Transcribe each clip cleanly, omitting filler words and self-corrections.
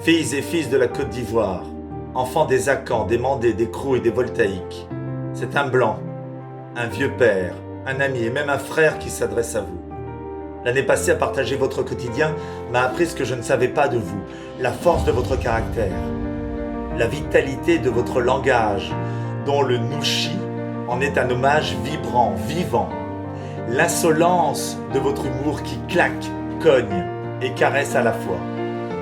Filles et fils de la Côte d'Ivoire, enfants des Akans, des Mandés, des Krou et des Voltaïques, c'est un blanc, un vieux père, un ami et même un frère qui s'adresse à vous. L'année passée, à partager votre quotidien, m'a appris ce que je ne savais pas de vous, la force de votre caractère, la vitalité de votre langage, dont le Nushi en est un hommage vibrant, vivant, l'insolence de votre humour qui claque, cogne et caresse à la fois.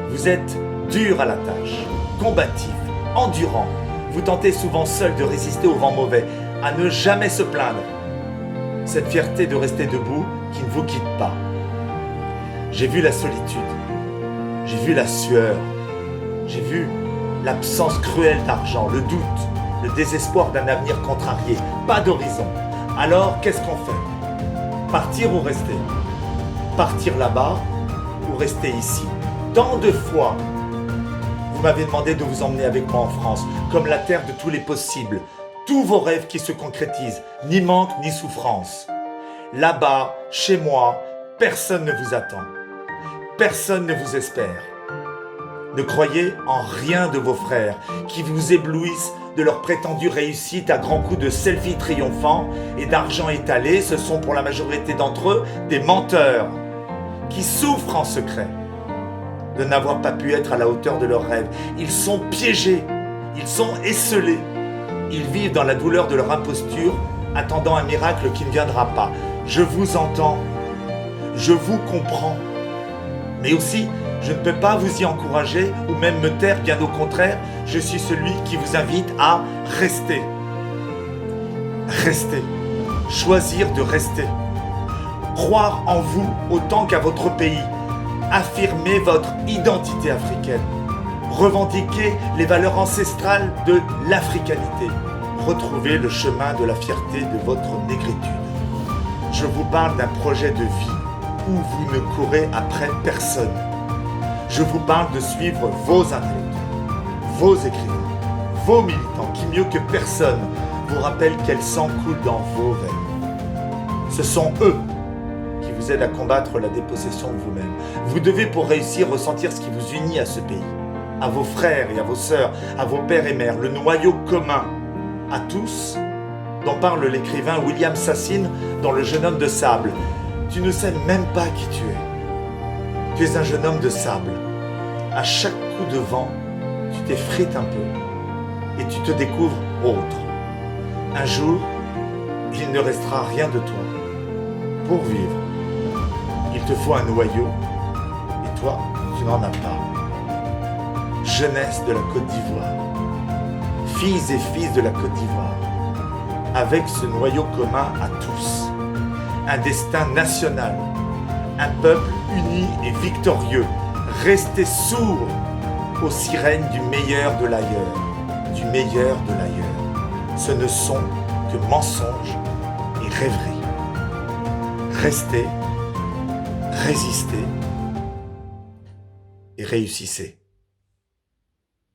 Vous êtes dur à la tâche, combatif, endurant. Vous tentez souvent seul de résister au vent mauvais, à ne jamais se plaindre. Cette fierté de rester debout qui ne vous quitte pas. J'ai vu la solitude, j'ai vu la sueur, j'ai vu l'absence cruelle d'argent, le doute, le désespoir d'un avenir contrarié, pas d'horizon. Alors, qu'est-ce qu'on fait? Partir ou rester? Partir là-bas ou rester ici? Tant de fois, vous m'avez demandé de vous emmener avec moi en France, comme la terre de tous les possibles, tous vos rêves qui se concrétisent, ni manque ni souffrance. Là-bas, chez moi, personne ne vous attend. Personne ne vous espère. Ne croyez en rien de vos frères qui vous éblouissent de leur prétendue réussite à grands coups de selfies triomphants et d'argent étalé. Ce sont pour la majorité d'entre eux des menteurs qui souffrent en secret de n'avoir pas pu être à la hauteur de leurs rêves. Ils sont piégés, ils sont esseulés. Ils vivent dans la douleur de leur imposture, attendant un miracle qui ne viendra pas. Je vous entends, je vous comprends. Mais aussi, je ne peux pas vous y encourager ou même me taire, bien au contraire, je suis celui qui vous invite à rester. Rester. Choisir de rester. Croire en vous autant qu'à votre pays. Affirmer votre identité africaine. Revendiquer les valeurs ancestrales de l'africanité. Retrouver le chemin de la fierté de votre négritude. Je vous parle d'un projet de vie où vous ne courez après personne. Je vous parle de suivre vos intellectuels, vos écrivains, vos militants qui mieux que personne vous rappellent quel sang coule dans vos veines. Ce sont eux qui vous aident à combattre la dépossession de vous-même. Vous devez pour réussir ressentir ce qui vous unit à ce pays, à vos frères et à vos sœurs, à vos pères et mères, le noyau commun, à tous, dont parle l'écrivain William Sassine dans Le jeune homme de sable. Tu ne sais même pas qui tu es. Tu es un jeune homme de sable. À chaque coup de vent, tu t'effrites un peu et tu te découvres autre. Un jour, il ne restera rien de toi. Pour vivre, il te faut un noyau et toi, tu n'en as pas. Jeunesse de la Côte d'Ivoire, filles et fils de la Côte d'Ivoire, avec ce noyau commun à tous, un destin national, un peuple uni et victorieux. Restez sourds aux sirènes du meilleur de l'ailleurs, du meilleur de l'ailleurs. Ce ne sont que mensonges et rêveries. Restez, résistez et réussissez.